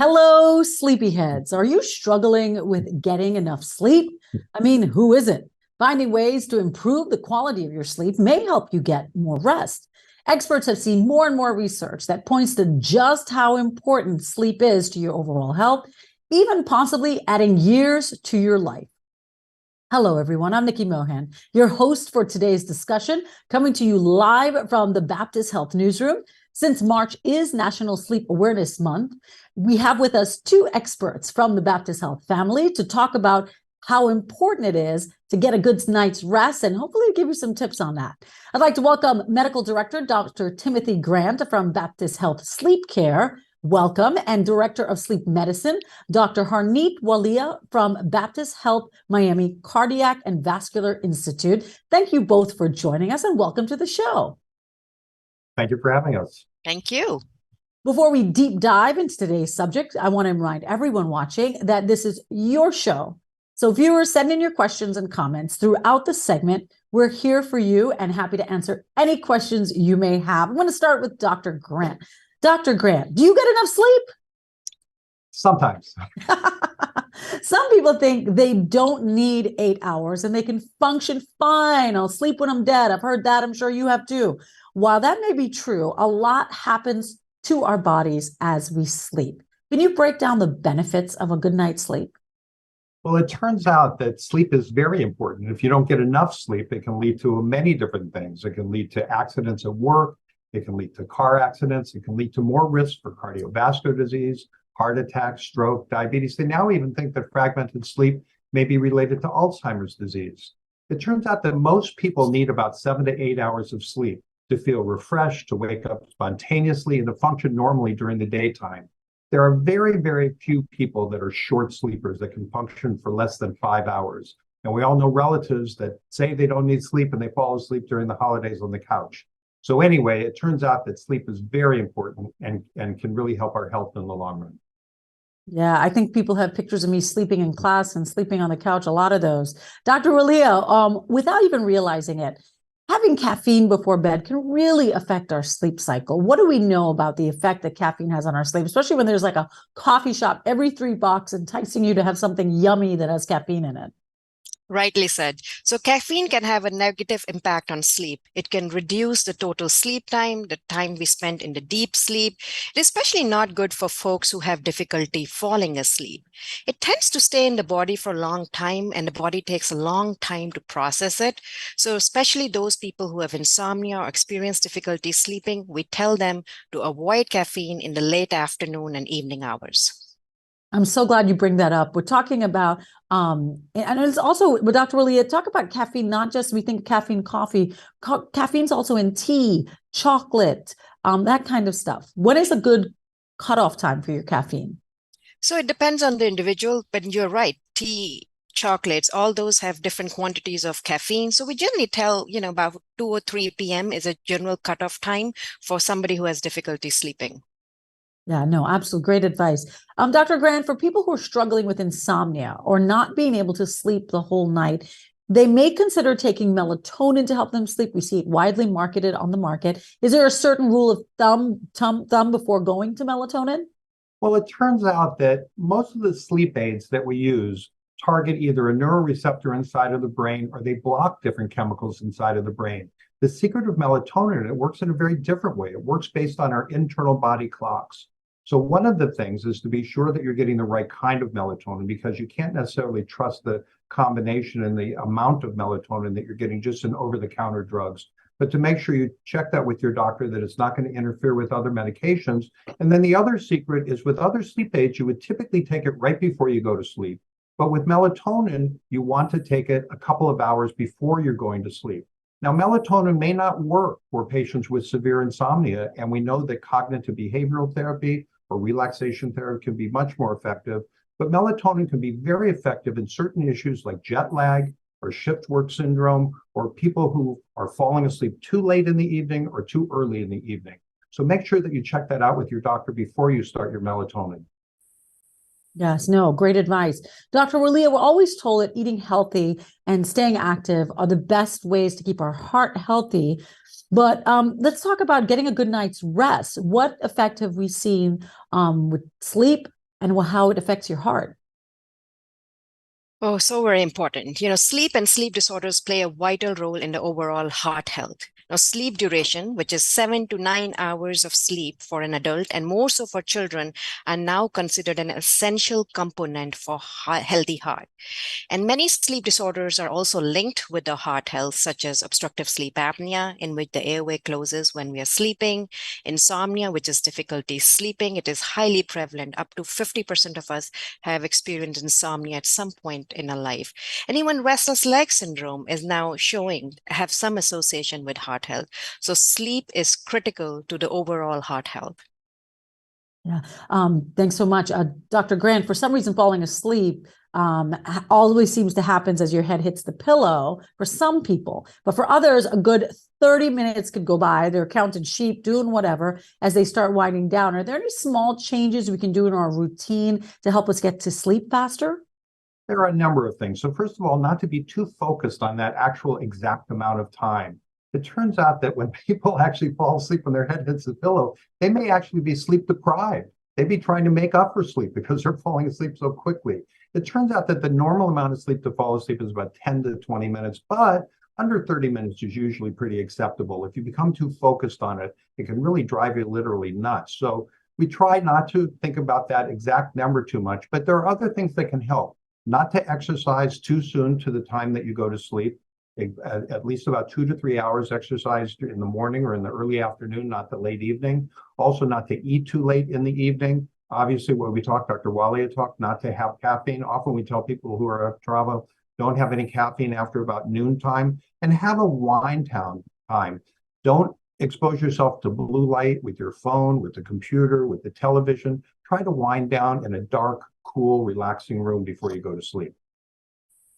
Hello, sleepyheads. Are you struggling with getting enough sleep? I mean, who isn't? Finding ways to improve the quality of your sleep may help you get more rest. Experts have seen more and more research that points to just how important sleep is to your overall health, even possibly adding years to your life. Hello, everyone. I'm Nikki Mohan, your host for today's discussion, coming to you live from the Baptist Health Newsroom. Since March is National Sleep Awareness Month, we have with us two experts from the Baptist Health family to talk about how important it is to get a good night's rest and hopefully give you some tips on that. I'd like to welcome Medical Director Dr. Timothy Grant from Baptist Health Sleep Care. Welcome. And Director of Sleep Medicine, Dr. Harneet Walia from Baptist Health Miami Cardiac and Vascular Institute. Thank you both for joining us and welcome to the show. Thank you for having us. Thank you. Before we deep dive into today's subject, I want to remind everyone watching that this is your show. So viewers, send in your questions and comments throughout the segment. We're here for you and happy to answer any questions you may have. I'm going to start with Dr. Grant. Dr. Grant, do you get enough sleep? Sometimes. Some people think they don't need 8 hours and they can function fine. I'll sleep when I'm dead. I've heard that. I'm sure you have too. While that may be true, a lot happens to our bodies as we sleep. Can you break down the benefits of a good night's sleep? Well, it turns out that sleep is very important. If you don't get enough sleep, it can lead to many different things. It can lead to accidents at work. It can lead to car accidents. It can lead to more risk for cardiovascular disease, heart attack, stroke, diabetes. They now even think that fragmented sleep may be related to Alzheimer's disease. It turns out that most people need about 7 to 8 hours of sleep to feel refreshed, to wake up spontaneously, and to function normally during the daytime. There are very, very few people that are short sleepers that can function for less than 5 hours. And we all know relatives that say they don't need sleep and they fall asleep during the holidays on the couch. So anyway, it turns out that sleep is very important and can really help our health in the long run. Yeah, I think people have pictures of me sleeping in class and sleeping on the couch, a lot of those. Dr. Walia, without even realizing it, having caffeine before bed can really affect our sleep cycle. What do we know about the effect that caffeine has on our sleep, especially when there's like a coffee shop every 3 blocks enticing you to have something yummy that has caffeine in it? Rightly said. So caffeine can have a negative impact on sleep. It can reduce the total sleep time, the time we spend in the deep sleep. It's especially not good for folks who have difficulty falling asleep. It tends to stay in the body for a long time, and the body takes a long time to process it. So especially those people who have insomnia or experience difficulty sleeping, we tell them to avoid caffeine in the late afternoon and evening hours. I'm so glad you bring that up. We're talking about, and it's also, with Dr. Walia, talk about caffeine, not just we think caffeine coffee, caffeine's also in tea, chocolate, that kind of stuff. What is a good cutoff time for your caffeine? So it depends on the individual, but you're right. Tea, chocolates, all those have different quantities of caffeine. So we generally tell, about 2 or 3 p.m. is a general cutoff time for somebody who has difficulty sleeping. Yeah, no, absolutely. Great advice. Dr. Grant, for people who are struggling with insomnia or not being able to sleep the whole night, they may consider taking melatonin to help them sleep. We see it widely marketed on the market. Is there a certain rule of thumb before going to melatonin? Well, it turns out that most of the sleep aids that we use target either a neuroreceptor inside of the brain or they block different chemicals inside of the brain. The secret of melatonin, it works in a very different way. It works based on our internal body clocks. So one of the things is to be sure that you're getting the right kind of melatonin, because you can't necessarily trust the combination and the amount of melatonin that you're getting just in over-the-counter drugs. But to make sure you check that with your doctor, that it's not going to interfere with other medications. And then the other secret is with other sleep aids, you would typically take it right before you go to sleep. But with melatonin, you want to take it a couple of hours before you're going to sleep. Now, melatonin may not work for patients with severe insomnia, and we know that cognitive behavioral therapy or relaxation therapy can be much more effective, but melatonin can be very effective in certain issues like jet lag or shift work syndrome, or people who are falling asleep too late in the evening or too early in the evening. So make sure that you check that out with your doctor before you start your melatonin. Yes, no, great advice. Dr. Walia, we're always told that eating healthy and staying active are the best ways to keep our heart healthy. But let's talk about getting a good night's rest. What effect have we seen with sleep and how it affects your heart. Oh, so very important. Sleep and sleep disorders play a vital role in the overall heart health. Now, sleep duration, which is 7 to 9 hours of sleep for an adult and more so for children, are now considered an essential component for healthy heart. And many sleep disorders are also linked with the heart health, such as obstructive sleep apnea, in which the airway closes when we are sleeping, insomnia, which is difficulty sleeping. It is highly prevalent. Up to 50% of us have experienced insomnia at some point in our life. And even restless leg syndrome is now showing have some association with heart health. So sleep is critical to the overall heart health. Yeah. Thanks so much. Dr. Grant, for some reason, falling asleep always seems to happen as your head hits the pillow for some people. But for others, a good 30 minutes could go by. They're counting sheep, doing whatever as they start winding down. Are there any small changes we can do in our routine to help us get to sleep faster? There are a number of things. So first of all, not to be too focused on that actual exact amount of time. It turns out that when people actually fall asleep when their head hits the pillow, they may actually be sleep deprived. They'd be trying to make up for sleep because they're falling asleep so quickly. It turns out that the normal amount of sleep to fall asleep is about 10 to 20 minutes, but under 30 minutes is usually pretty acceptable. If you become too focused on it, it can really drive you literally nuts. So we try not to think about that exact number too much, but there are other things that can help. Not to exercise too soon to the time that you go to sleep. At least about 2 to 3 hours exercise in the morning or in the early afternoon, not the late evening. Also not to eat too late in the evening. Obviously, what we talked, Dr. Walia talked, not to have caffeine. Often we tell people who are at travel, don't have any caffeine after about noontime, and have a wind down time. Don't expose yourself to blue light with your phone, with the computer, with the television. Try to wind down in a dark, cool, relaxing room before you go to sleep.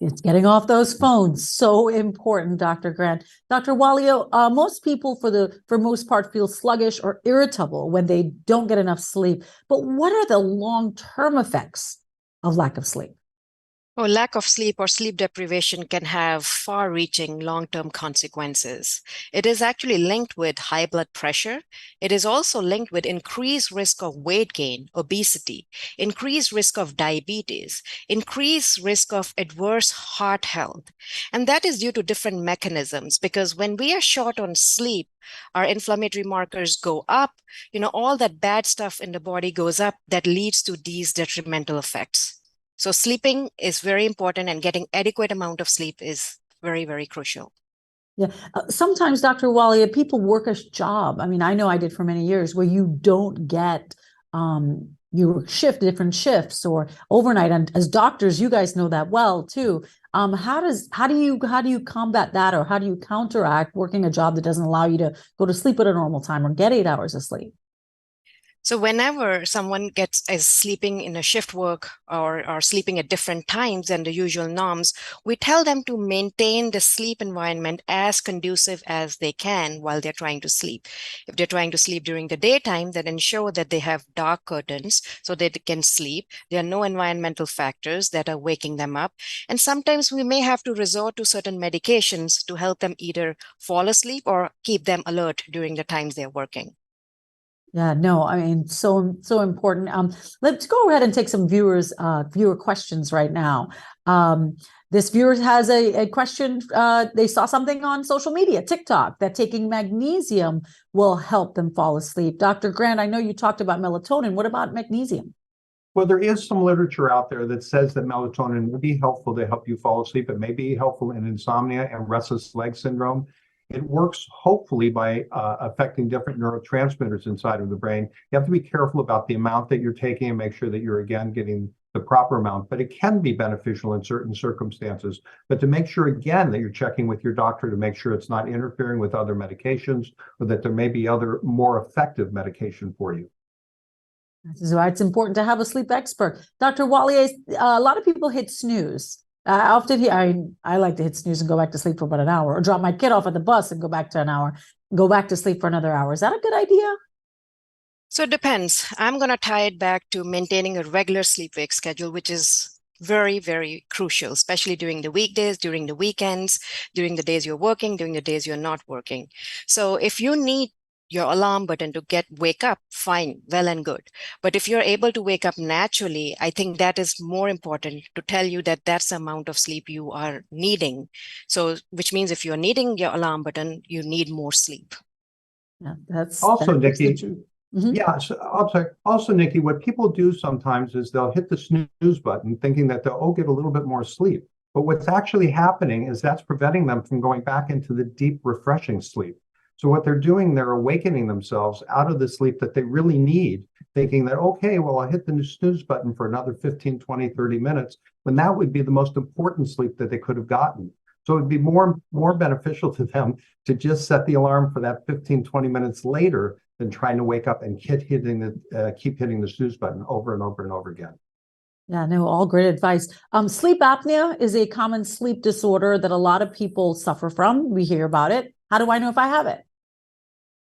It's getting off those phones. So important, Dr. Grant. Dr. Walio, most people for most part feel sluggish or irritable when they don't get enough sleep. But what are the long-term effects of lack of sleep? Well, lack of sleep or sleep deprivation can have far-reaching long-term consequences. It is actually linked with high blood pressure. It is also linked with increased risk of weight gain, obesity, increased risk of diabetes, increased risk of adverse heart health. And that is due to different mechanisms, because when we are short on sleep, our inflammatory markers go up, all that bad stuff in the body goes up that leads to these detrimental effects. So sleeping is very important, and getting adequate amount of sleep is very, very crucial. Yeah. Sometimes, Dr. Walia, people work a job. I mean, I know I did for many years where you don't get you shift different shifts or overnight. And as doctors, you guys know that well too. How do you combat that, or how do you counteract working a job that doesn't allow you to go to sleep at a normal time or get 8 hours of sleep? So whenever someone is sleeping in a shift work or sleeping at different times than the usual norms, we tell them to maintain the sleep environment as conducive as they can while they're trying to sleep. If they're trying to sleep during the daytime, then ensure that they have dark curtains so that they can sleep. There are no environmental factors that are waking them up. And sometimes we may have to resort to certain medications to help them either fall asleep or keep them alert during the times they're working. Yeah, no, I mean, so important. Let's go ahead and take some viewer questions right now. This viewer has a question. They saw something on social media, TikTok, that taking magnesium will help them fall asleep. Dr. Grant, I know you talked about melatonin. What about magnesium? Well, there is some literature out there that says that melatonin will be helpful to help you fall asleep. It may be helpful in insomnia and restless leg syndrome. It works hopefully by affecting different neurotransmitters inside of the brain. You have to be careful about the amount that you're taking and make sure that you're, again, getting the proper amount, but it can be beneficial in certain circumstances. But to make sure, again, that you're checking with your doctor to make sure it's not interfering with other medications, or that there may be other more effective medication for you. This is why it's important to have a sleep expert. Dr. Wallier, a lot of people hit snooze. I like to hit snooze and go back to sleep for about an hour, or drop my kid off at the bus and go back to sleep for another hour. Is that a good idea? So it depends. I'm going to tie it back to maintaining a regular sleep-wake schedule, which is very, very crucial, especially during the weekdays, during the weekends, during the days you're working, during the days you're not working. So if you need your alarm button to wake up, fine, well and good. But if you're able to wake up naturally, I think that is more important to tell you that that's the amount of sleep you are needing. So, which means if you're needing your alarm button, you need more sleep. Yeah, that Also, is the Nikki, truth. Mhm. yeah, so, I'm sorry. Also, Nikki, what people do sometimes is they'll hit the snooze button thinking that they'll get a little bit more sleep. But what's actually happening is that's preventing them from going back into the deep, refreshing sleep. So what they're doing, they're awakening themselves out of the sleep that they really need, thinking that, okay, well, I'll hit the snooze button for another 15, 20, 30 minutes, when that would be the most important sleep that they could have gotten. So it'd be more beneficial to them to just set the alarm for that 15, 20 minutes later than trying to wake up and keep hitting the snooze button over and over and over again. Yeah, no, all great advice. Sleep apnea is a common sleep disorder that a lot of people suffer from. We hear about it. How do I know if I have it?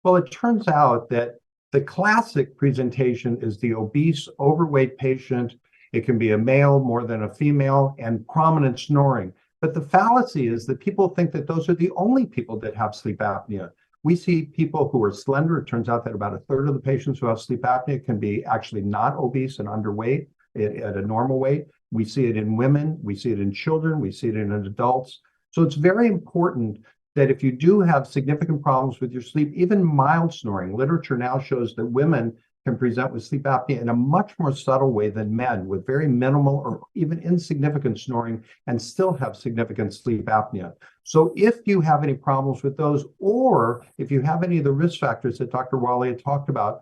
Well, it turns out that the classic presentation is the obese, overweight patient. It can be a male more than a female, and prominent snoring. But the fallacy is that people think that those are the only people that have sleep apnea. We see people who are slender. It turns out that about a third of the patients who have sleep apnea can be actually not obese and underweight at a normal weight. We see it in women, we see it in children, we see it in adults. So it's very important that if you do have significant problems with your sleep, even mild snoring, literature now shows that women can present with sleep apnea in a much more subtle way than men, with very minimal or even insignificant snoring, and still have significant sleep apnea. So if you have any problems with those, or if you have any of the risk factors that Dr. Wally had talked about,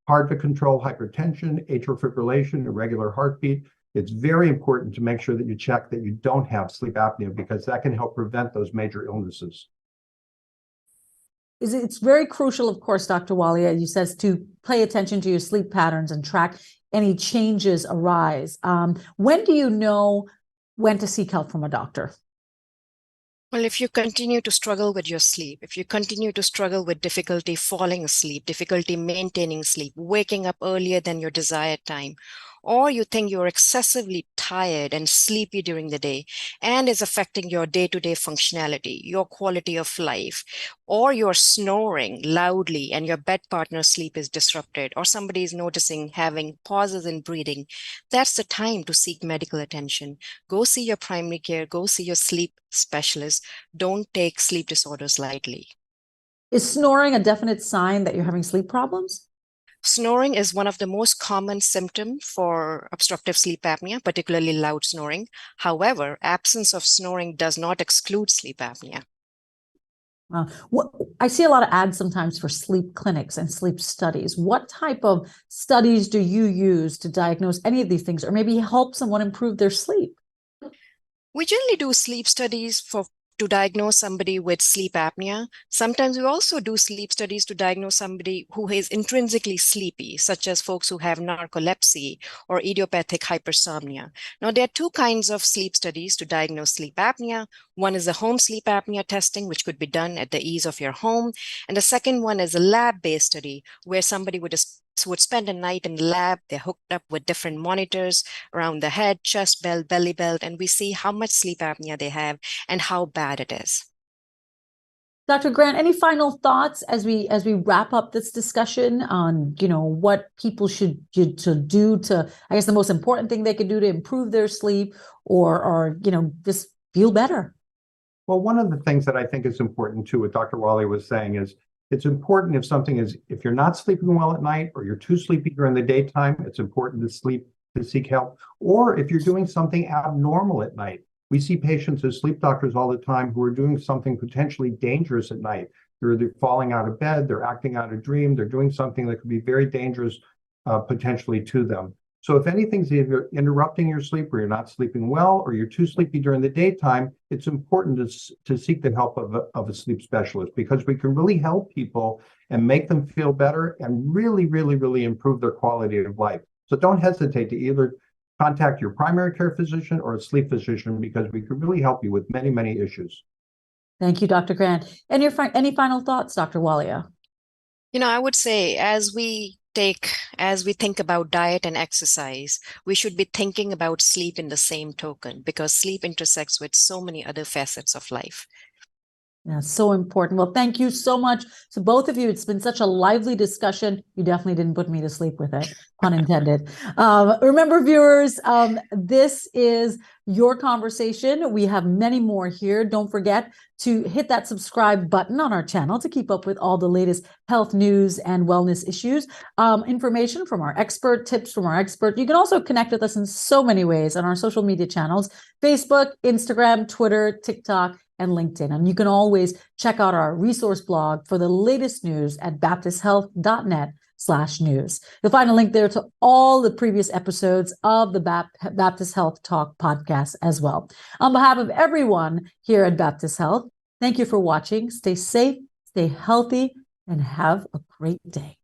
hard to control hypertension, atrial fibrillation, irregular heartbeat, it's very important to make sure that you check that you don't have sleep apnea, because that can help prevent those major illnesses. It's very crucial, of course, Dr. Walia, you says, to pay attention to your sleep patterns and track any changes arise. When do you know when to seek help from a doctor? Well, if you continue to struggle with your sleep, if you continue to struggle with difficulty falling asleep, difficulty maintaining sleep, waking up earlier than your desired time, or you think you're excessively tired and sleepy during the day and is affecting your day-to-day functionality, your quality of life, or you're snoring loudly and your bed partner's sleep is disrupted, or somebody is noticing having pauses in breathing, that's the time to seek medical attention. Go see your primary care, go see your sleep specialist. Don't take sleep disorders lightly. Is snoring a definite sign that you're having sleep problems? Snoring is one of the most common symptoms for obstructive sleep apnea, particularly loud snoring. However, absence of snoring does not exclude sleep apnea. I see a lot of ads sometimes for sleep clinics and sleep studies. What type of studies do you use to diagnose any of these things, or maybe help someone improve their sleep? We generally do sleep studies to diagnose somebody with sleep apnea. Sometimes we also do sleep studies to diagnose somebody who is intrinsically sleepy, such as folks who have narcolepsy or idiopathic hypersomnia. Now, there are two kinds of sleep studies to diagnose sleep apnea. One is a home sleep apnea testing, which could be done at the ease of your home. And the second one is a lab-based study where somebody would spend a night in the lab. They're hooked up with different monitors around the head, chest, belt, belly belt, and we see how much sleep apnea they have and how bad it is. Dr. Grant, any final thoughts as we wrap up this discussion on, what people should do to, I guess, the most important thing they could do to improve their sleep or just feel better? Well, one of the things that I think is important too, what Dr. Wally was saying, is it's important if you're not sleeping well at night or you're too sleepy during the daytime, it's important to seek help. Or if you're doing something abnormal at night, we see patients as sleep doctors all the time who are doing something potentially dangerous at night. They're falling out of bed, they're acting out a dream, they're doing something that could be very dangerous potentially to them. So if anything's either interrupting your sleep, or you're not sleeping well, or you're too sleepy during the daytime, it's important to seek the help of a sleep specialist, because we can really help people and make them feel better and really, really, really improve their quality of life. So don't hesitate to either contact your primary care physician or a sleep physician, because we can really help you with many, many issues. Thank you, Dr. Grant. And any final thoughts, Dr. Walia? I would say as we think about diet and exercise, we should be thinking about sleep in the same token, because sleep intersects with so many other facets of life. Yeah, so important. Well, thank you so much to both of you. It's been such a lively discussion. You definitely didn't put me to sleep with it, pun intended. Remember, viewers, this is your conversation. We have many more here. Don't forget to hit that subscribe button on our channel to keep up with all the latest health news and wellness issues, information from our expert, tips from our expert. You can also connect with us in so many ways on our social media channels: Facebook, Instagram, Twitter, TikTok, and LinkedIn. And you can always check out our resource blog for the latest news at baptisthealth.net/news. You'll find a link there to all the previous episodes of the Baptist Health Talk podcast as well. On behalf of everyone here at Baptist Health, thank you for watching. Stay safe, stay healthy, and have a great day.